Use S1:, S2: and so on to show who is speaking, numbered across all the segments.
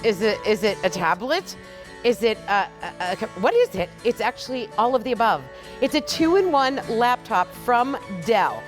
S1: Is it a tablet? Is it what is it? It's actually all of the above. It's a 2-in-1 laptop from Dell.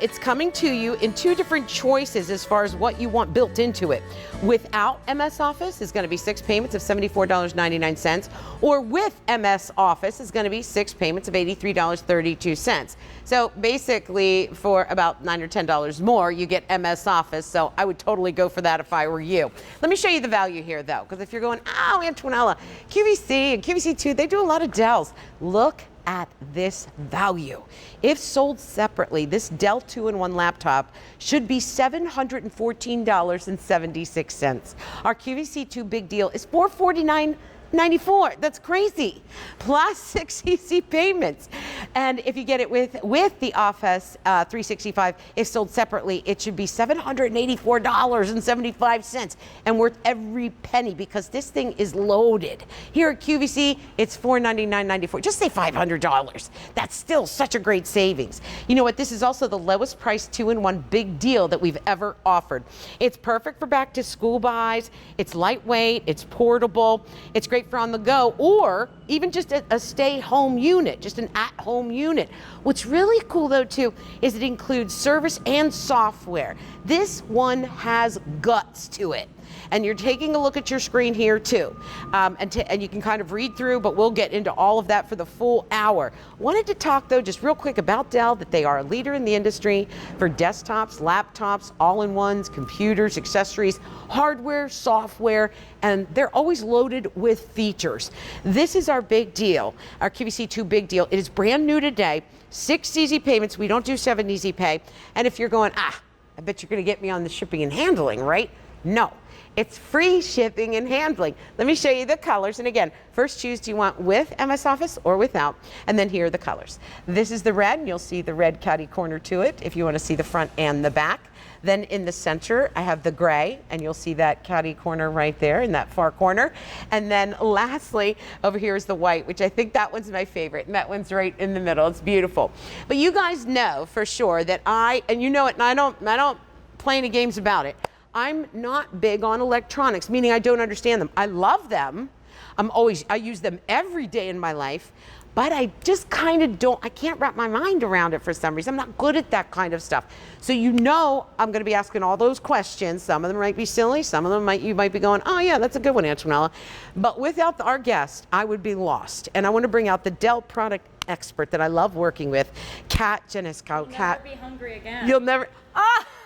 S1: It's coming to you in 2 different choices as far as what you want built into it. Without MS Office is going to be 6 payments of $74.99, or with MS Office is going to be 6 payments of $83.32. So basically, for about $9 or $10 more, you get MS Office. So I would totally go for that if I were you. Let me show you the value here, though, because if you're going, oh, Antonella, QVC and QVC2, they do a lot of Dells. Look at this value. If sold separately, this Dell 2-in-1 laptop should be $714.76. Our QVC2 big deal is $449.94. That's crazy. Plus 6 easy payments. And if you get it with the Office 365, if sold separately, it should be $784.75 and worth every penny, because this thing is loaded. Here at QVC, it's $499.94. Just say $500. That's still such a great savings. You know what? This is also the lowest priced 2-in-1 big deal that we've ever offered. It's perfect for back to school buys. It's lightweight. It's portable. It's great for on the go, or even just a stay-home unit, just an at-home unit. What's really cool, though, too, is it includes service and software. This one has guts to it. And you're taking a look at your screen here, too. And you can kind of read through, but we'll get into all of that for the full hour. Wanted to talk, though, just real quick about Dell, that they are a leader in the industry for desktops, laptops, all-in-ones, computers, accessories, hardware, software, and they're always loaded with features. This is our big deal, our QVC2 big deal. It is brand new today, 6 easy payments. We don't do 7 easy pay. And if you're going, I bet you're going to get me on the shipping and handling, right? No. It's free shipping and handling. Let me show you the colors. And again, first choose, do you want with MS Office or without? And then here are the colors. This is the red, and you'll see the red catty corner to it if you want to see the front and the back. Then in the center, I have the gray, and you'll see that catty corner right there in that far corner. And then lastly, over here is the white, which I think that one's my favorite, and that one's right in the middle. It's beautiful. But you guys know for sure that and you know it, and I don't play any games about it. I'm not big on electronics, meaning I don't understand them. I love them. I use them every day in my life, but I just kind of I can't wrap my mind around it for some reason. I'm not good at that kind of stuff. So you know I'm going to be asking all those questions. Some of them might be silly. Some of them you might be going, oh yeah, that's a good one, Antonella. But without our guest, I would be lost. And I want to bring out the Dell product expert that I love working with, Kat Janisco.
S2: You'll never be hungry again.
S1: You'll never.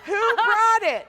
S1: Who brought it?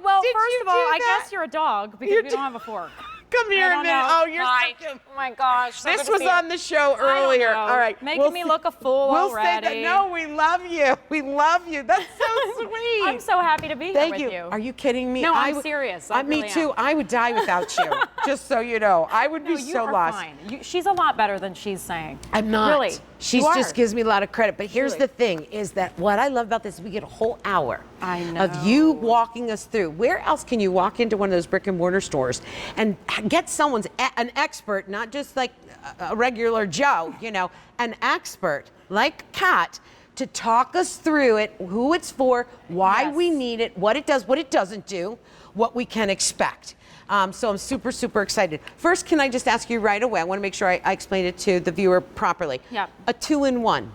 S2: Well,
S1: Did
S2: first
S1: you
S2: of all,
S1: do
S2: I
S1: that?
S2: guess you're a dog because we don't have a fork.
S1: Come here a minute. Oh, you're
S2: Hi.
S1: such a...
S2: Oh my gosh.
S1: This was on the show earlier.
S2: I don't know.
S1: All right.
S2: Making me look a fool already.
S1: Say that. No, we love you. We love you. That's so sweet.
S2: I'm so happy to be
S1: Thank
S2: here with
S1: you.
S2: you.
S1: Are you kidding me?
S2: No, I'm serious.
S1: Me too. I would die without you. Just so you know. I would be so lost.
S2: Fine. She's a lot better than she's saying.
S1: I'm not.
S2: Really.
S1: She just gives me a lot of credit. But here's the thing, is that what I love about this is we get a whole hour of you walking us through. Where else can you walk into one of those brick and mortar stores and get an expert, not just like a regular Joe, an expert like Kat, to talk us through it, who it's for, why we need it, what it does, what it doesn't do, what we can expect. So I'm super, super excited. First, can I just ask you right away? I want to make sure I explain it to the viewer properly.
S2: Yeah.
S1: A 2-in-1.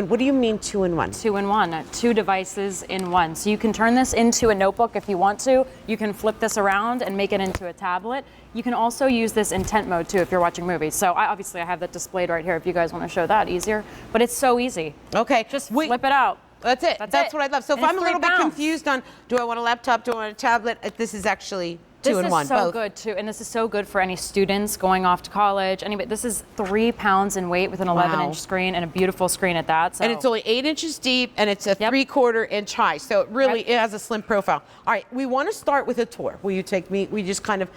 S1: What do you mean 2-in-1?
S2: 2-in-1. 2 devices in one. So you can turn this into a notebook if you want to. You can flip this around and make it into a tablet. You can also use this in tent mode too if you're watching movies. So obviously I have that displayed right here if you guys want to show that easier. But it's so easy.
S1: Okay.
S2: Just flip it out.
S1: That's it. That's what I love. So if I'm a little bit confused on, do I want a laptop, do I want a tablet, this is actually 2-in-1,
S2: This is so good too, and this is so good for any students going off to college. Anyway, this is 3 pounds in weight with an 11-inch screen and a beautiful screen at that. So.
S1: And it's only 8 inches deep, and it's a 3/4 inch high. So it really it has a slim profile. All right, we want to start with a tour. Will you take me? We just kind of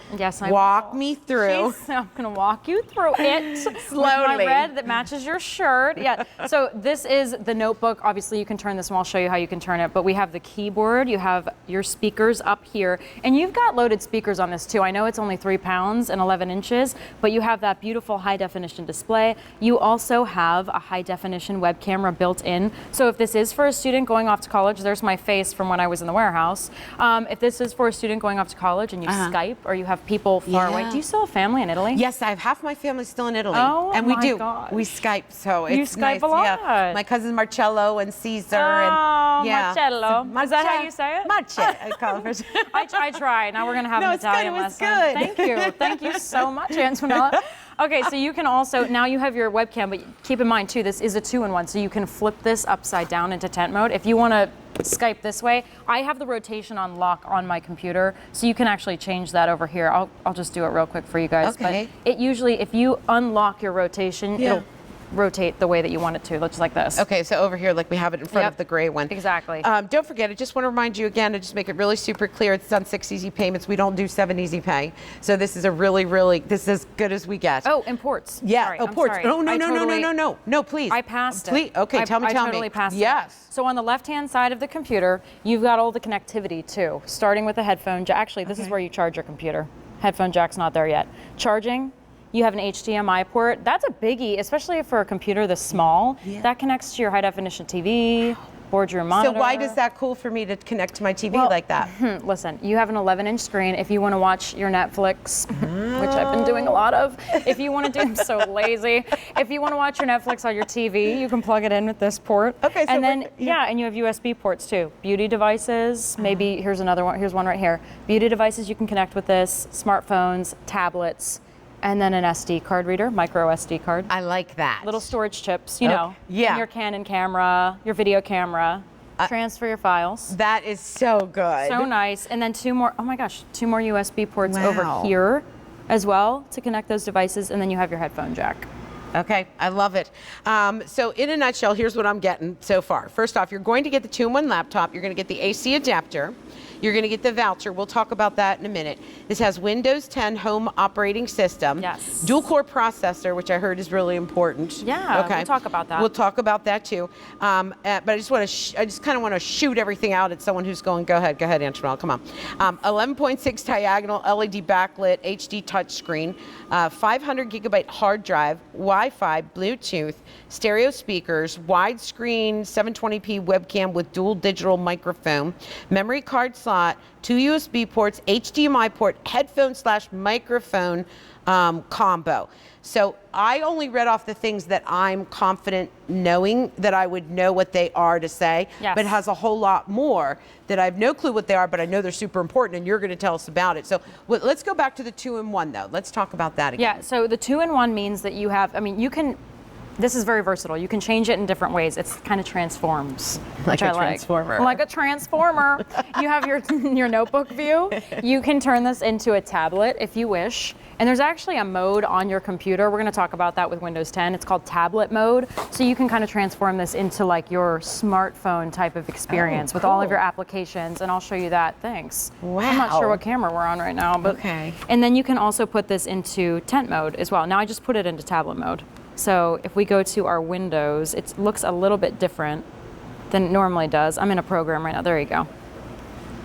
S1: walk me through.
S2: I'm going to walk you through it
S1: slowly.
S2: With my red that matches your shirt. Yeah. So this is the notebook. Obviously, you can turn this, and I'll show you how you can turn it. But we have the keyboard. You have your speakers up here, and you've got loaded speakers speakers on this too. I know it's only 3 pounds and 11 inches, but you have that beautiful high definition display. You also have a high definition web camera built in. So if this is for a student going off to college, there's my face from when I was in the warehouse. If this is for a student going off to college and you Skype or you have people far away, do you still have family in Italy?
S1: Yes, I have half my family still in Italy.
S2: Oh,
S1: and we
S2: my
S1: do.
S2: gosh.
S1: We Skype, so
S2: You
S1: it's
S2: Skype
S1: nice.
S2: a lot.
S1: Yeah. My cousins Marcello and Caesar.
S2: Oh,
S1: and yeah.
S2: Marcello. Is that how you say it?
S1: Marce, I call it.
S2: I try. Now we're going to have an Italian lesson.
S1: Good.
S2: Thank you. Thank you so much, Antonella. Okay, so you can also, now you have your webcam, but keep in mind too, this is a 2-in-1, so you can flip this upside down into tent mode. If you want to Skype this way, I have the rotation on lock on my computer, so you can actually change that over here. I'll just do it real quick for you guys.
S1: Okay.
S2: But it usually, if you unlock your rotation, it'll rotate the way that you want it to, just like this.
S1: Okay, so over here, like we have it in front of the gray one.
S2: Exactly.
S1: Don't forget, I just want to remind you again to just make it really super clear. It's on 6 easy payments. We don't do 7 easy pay. So this is a really, this is as good as we get.
S2: Oh, imports.
S1: Yeah,
S2: Sorry,
S1: ports.
S2: I'm sorry.
S1: No, please.
S2: I passed
S1: please.
S2: it.
S1: Okay, tell me.
S2: I totally passed it.
S1: Yes.
S2: So on the left-hand side of the computer, you've got all the connectivity too, starting with the headphone jack. Actually, this is where you charge your computer. Headphone jack's not there yet. Charging. You have an HDMI port. That's a biggie, especially for a computer this small. Yeah. That connects to your high definition TV, boardroom monitor.
S1: So why is that cool for me to connect to my TV like that?
S2: Listen, you have an 11-inch screen. If you want to watch your Netflix, which I've been doing a lot of, if you want to do, I'm so lazy. If you want to watch your Netflix on your TV, you can plug it in with this port.
S1: Okay, so
S2: and then, and you have USB ports too. Beauty devices, maybe here's another one, here's one right here. Beauty devices you can connect with this, smartphones, tablets, and then an SD card reader, micro SD card.
S1: I like that.
S2: Little storage chips, you know.
S1: Yeah.
S2: And your Canon camera, your video camera. Transfer your files.
S1: That is so good.
S2: So nice. And then 2 more, oh my gosh, 2 more USB ports over here as well to connect those devices. And then you have your headphone jack.
S1: Okay, I love it. So in a nutshell, here's what I'm getting so far. First off, you're going to get the 2-in-1 laptop. You're going to get the AC adapter. You're going to get the voucher. We'll talk about that in a minute. This has Windows 10 home operating system.
S2: Yes.
S1: Dual core processor, which I heard is really important.
S2: Yeah, we'll talk about that.
S1: We'll talk about that too. But I just want to, I just kind of want to shoot everything out at someone who's going, go ahead, Antonella, come on. 11.6 diagonal LED backlit HD touchscreen, 500 gigabyte hard drive, Wi-Fi, Bluetooth, stereo speakers, widescreen 720p webcam with dual digital microphone, memory card slot, 2 USB ports, HDMI port, headphone/microphone combo. So I only read off the things that I'm confident knowing that I would know what they are to say, but it has a whole lot more that I have no clue what they are, but I know they're super important and you're going to tell us about it. So let's go back to the 2-in-1 though. Let's talk about that again.
S2: Yeah, so the 2-in-1 means that you have, I mean, you can, this is very versatile. You can change it in different ways. It's kind of transforms,
S1: like
S2: which
S1: a transformer.
S2: Like a transformer. You have your notebook view. You can turn this into a tablet if you wish. And there's actually a mode on your computer. We're going to talk about that with Windows 10. It's called tablet mode. So you can kind of transform this into like your smartphone type of experience with all of your applications. And I'll show you that. Thanks.
S1: Wow.
S2: I'm not sure what camera we're on right now, but and then you can also put this into tent mode as well. Now I just put it into tablet mode. So if we go to our Windows, it looks a little bit different than it normally does. I'm in a program right now. There you go.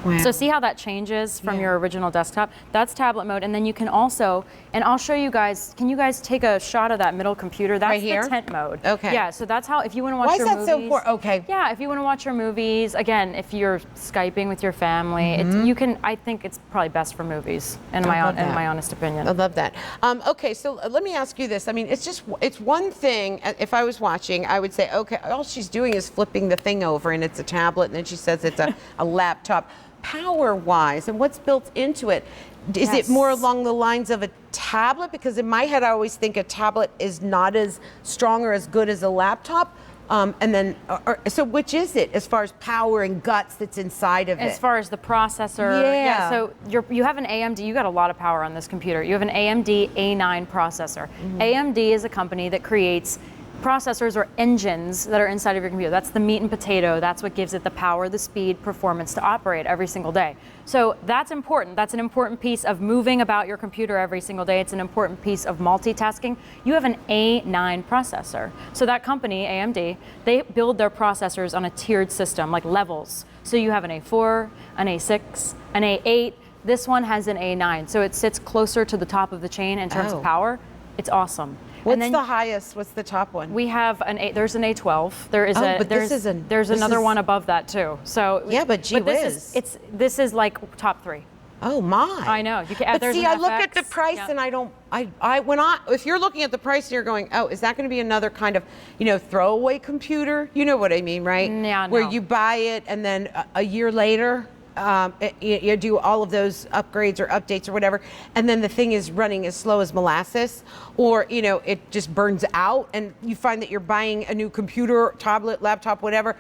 S2: Wow. So see how that changes from your original desktop? That's tablet mode. And then you can also, and I'll show you guys, can you guys take a shot of that middle computer? That's right here? The tent mode. Okay. Yeah, so that's how, if you want to watch your movies. Why is that so important? Okay. Yeah, if you want to watch your movies, again, if you're Skyping with your family, you can, I think it's probably best for movies, in my honest opinion.
S1: I love that. Okay, so let me ask you this. I mean, it's one thing, if I was watching, I would say, okay, all she's doing is flipping the thing over and it's a tablet, and then she says it's a laptop. Power-wise, and what's built into it, is it more along the lines of a tablet? Because in my head, I always think a tablet is not as strong or as good as a laptop. And then, so which is it as far as power and guts that's inside of it? As
S2: far as the processor, so you have an AMD, you got a lot of power on this computer. You have an AMD A9 processor. AMD is a company that creates processors or engines that are inside of your computer. That's the meat and potato. That's what gives it the power, the speed, performance to operate every single day. So that's important. That's an important piece of moving about your computer every single day. It's an important piece of multitasking. You have an A9 processor. So that company, AMD, they build their processors on a tiered system, like levels. So you have an A4, an A6, an A8, This one has an A9, so it sits closer to the top of the chain in terms of power. It's awesome.
S1: What's the highest? What's the top one?
S2: We have there's an A12. There is there's another one above that too. So
S1: yeah, but gee whiz.
S2: This is like top 3.
S1: Oh my!
S2: I know. You can.
S1: But see, I look at the price and I don't. If you're looking at the price and you're going, oh, is that going to be another kind of, throwaway computer? You know what I mean, right?
S2: Yeah.
S1: Where you buy it and then a year later, you do all of those upgrades or updates or whatever, and then the thing is running as slow as molasses, or it just burns out, and you find that you're buying a new computer, tablet, laptop, whatever,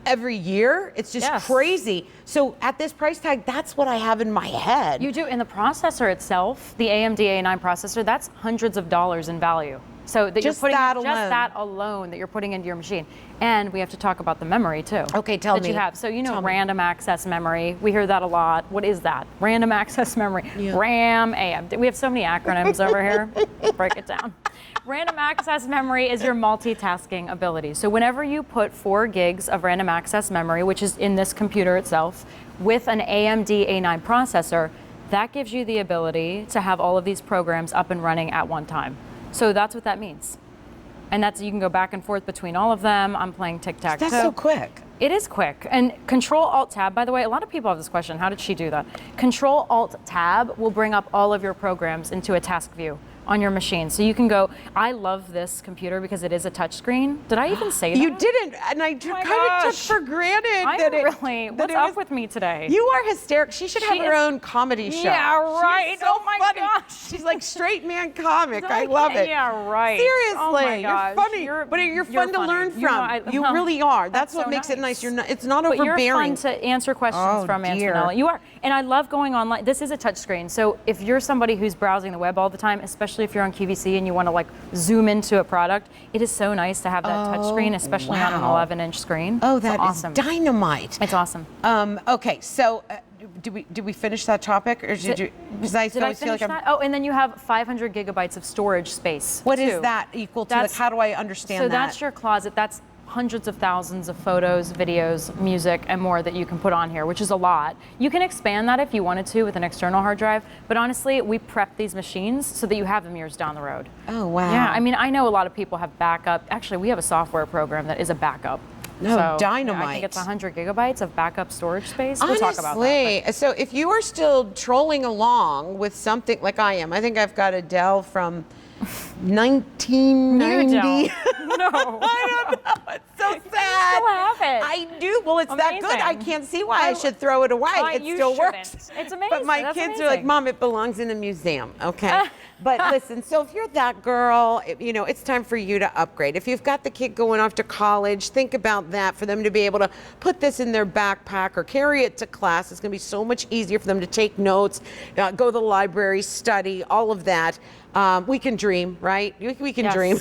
S1: every year. It's just crazy. So at this price tag, that's what I have in my head.
S2: You do. In the processor itself, the AMD A9 processor, that's hundreds of dollars in value. So that
S1: just
S2: you're putting
S1: that
S2: alone that you're putting into your machine. And we have to talk about the memory too.
S1: Okay, tell me.
S2: That you have. So random access memory. We hear that a lot. What is that? Random access memory. Yeah. RAM, AMD. We have so many acronyms over here. Break it down. Random access memory is your multitasking ability. So whenever you put 4 gigs of random access memory, which is in this computer itself, with an AMD A9 processor, that gives you the ability to have all of these programs up and running at one time. So that's what that means. And you can go back and forth between all of them. I'm playing tic-tac-toe.
S1: That's so quick.
S2: It is quick. And Control-Alt-Tab, by the way, a lot of people have this question, how did she do that? Control-Alt-Tab will bring up all of your programs into a task view on your machine. So you can go, I love this computer because it is a touchscreen. Did I even say that?
S1: You didn't, and I kind of took for granted
S2: what's up with me today?
S1: You are hysterical. She should have her own comedy show.
S2: Yeah, right.
S1: She's so
S2: oh my
S1: funny.
S2: gosh.
S1: She's like straight man comic. I love it.
S2: Yeah, right.
S1: Seriously,
S2: oh my gosh.
S1: You're funny. You're fun to learn from. You really are. That's what makes it nice. It's not overbearing.
S2: But you're fun to answer questions from Antonella. You are. And I love going online. This is a touch screen. So if you're somebody who's browsing the web all the time, especially if you're on QVC and you want to zoom into a product, it is so nice to have that touch screen, especially on an 11-inch screen.
S1: Oh, that is
S2: awesome.
S1: Dynamite.
S2: It's awesome.
S1: Okay, so did we finish that topic, or did you? Because I
S2: finish that? Oh, and then you have 500 gigabytes of storage space.
S1: What is that equal to? How do I understand that?
S2: So that's your closet. That's hundreds of thousands of photos, videos, music, and more that you can put on here, which is a lot. You can expand that if you wanted to with an external hard drive, but honestly, we prep these machines so that you have them years down the road.
S1: Oh, wow.
S2: Yeah, I mean, I know a lot of people have backup. Actually, we have a software program that is a backup.
S1: No,
S2: so,
S1: dynamite.
S2: Yeah, I think it's 100 gigabytes of backup storage space.
S1: Honestly,
S2: we'll talk about that.
S1: So if you are still trolling along with something like I am, I think I've got a Dell from 1990.
S2: No.
S1: I don't know. It's so sad.
S2: You still have it.
S1: I do. Well, it's that good. I can't see why I should throw it away. It still works.
S2: It's amazing.
S1: But my kids are like, Mom, it belongs in a museum. Okay. But listen, so if you're that girl, it's time for you to upgrade. If you've got the kid going off to college, think about that, for them to be able to put this in their backpack or carry it to class. It's going to be so much easier for them to take notes, go to the library, study, all of that. We can dream, right? We can dream.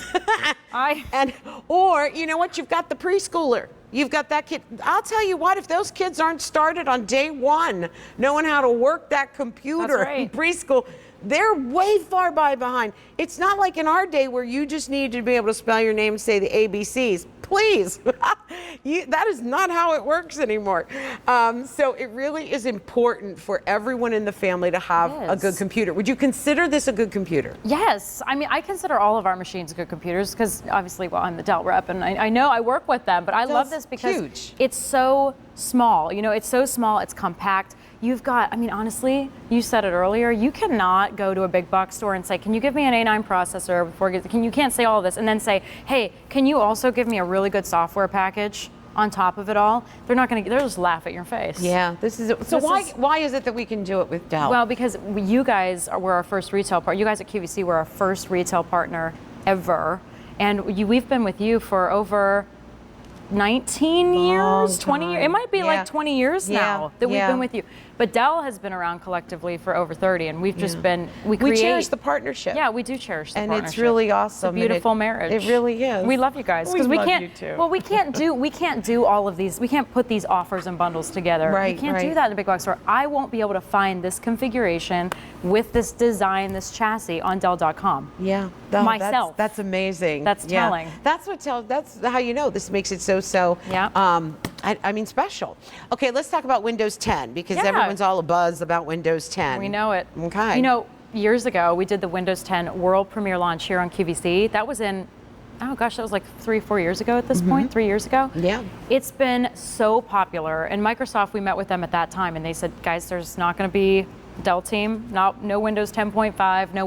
S1: Or you know what? You've got the preschooler. You've got that kid. I'll tell you what, if those kids aren't started on day one knowing how to work that computer in preschool, they're way far behind. It's not like in our day where you just need to be able to spell your name and say the ABCs. Please. That is not how it works anymore. So it really is important for everyone in the family to have a good computer. Would you consider this a good computer?
S2: Yes. I mean, I consider all of our machines good computers because obviously, well, I'm the Dell rep and I know I work with them, but I love this because it's so small. It's so small, it's compact. You've got, I mean, honestly, you said it earlier, you cannot go to a big box store and say, can you give me an A9 processor before you can't say all of this and then say, hey, can you also give me a really good software package on top of it all? They're not going to, they'll just laugh at your face.
S1: Yeah, why is it that we can do it with Dell?
S2: Well, because you guys were our first retail partner. You guys at QVC were our first retail partner ever. And we've been with you for over 19 years, 20 years. It might be like 20 years now that we've been with you. But Dell has been around collectively for over 30, and we've just been, we cherish
S1: the partnership.
S2: Yeah, we do cherish the partnership.
S1: And it's really awesome.
S2: It's a beautiful marriage.
S1: It really is.
S2: We love you guys.
S1: We love you too.
S2: Well, we can't do all of these. We can't put these offers and bundles together.
S1: Right,
S2: you can't do that in a big box store. I won't be able to find this configuration with this design, this chassis on Dell.com.
S1: Yeah.
S2: Myself.
S1: That's amazing.
S2: That's telling.
S1: That's how you know this makes it so I mean, special. Okay, let's talk about Windows 10 because
S2: Yeah.
S1: everyone's all abuzz about Windows 10.
S2: We know it.
S1: Okay.
S2: You know, years ago, we did the Windows 10 world premiere launch here on QVC. That was in, oh gosh, that was like 3-4 years ago at this point, 3 years ago.
S1: Yeah.
S2: It's been so popular. And Microsoft, we met with them at that time and they said, guys, there's not going to be Dell team, no Windows 10.5, no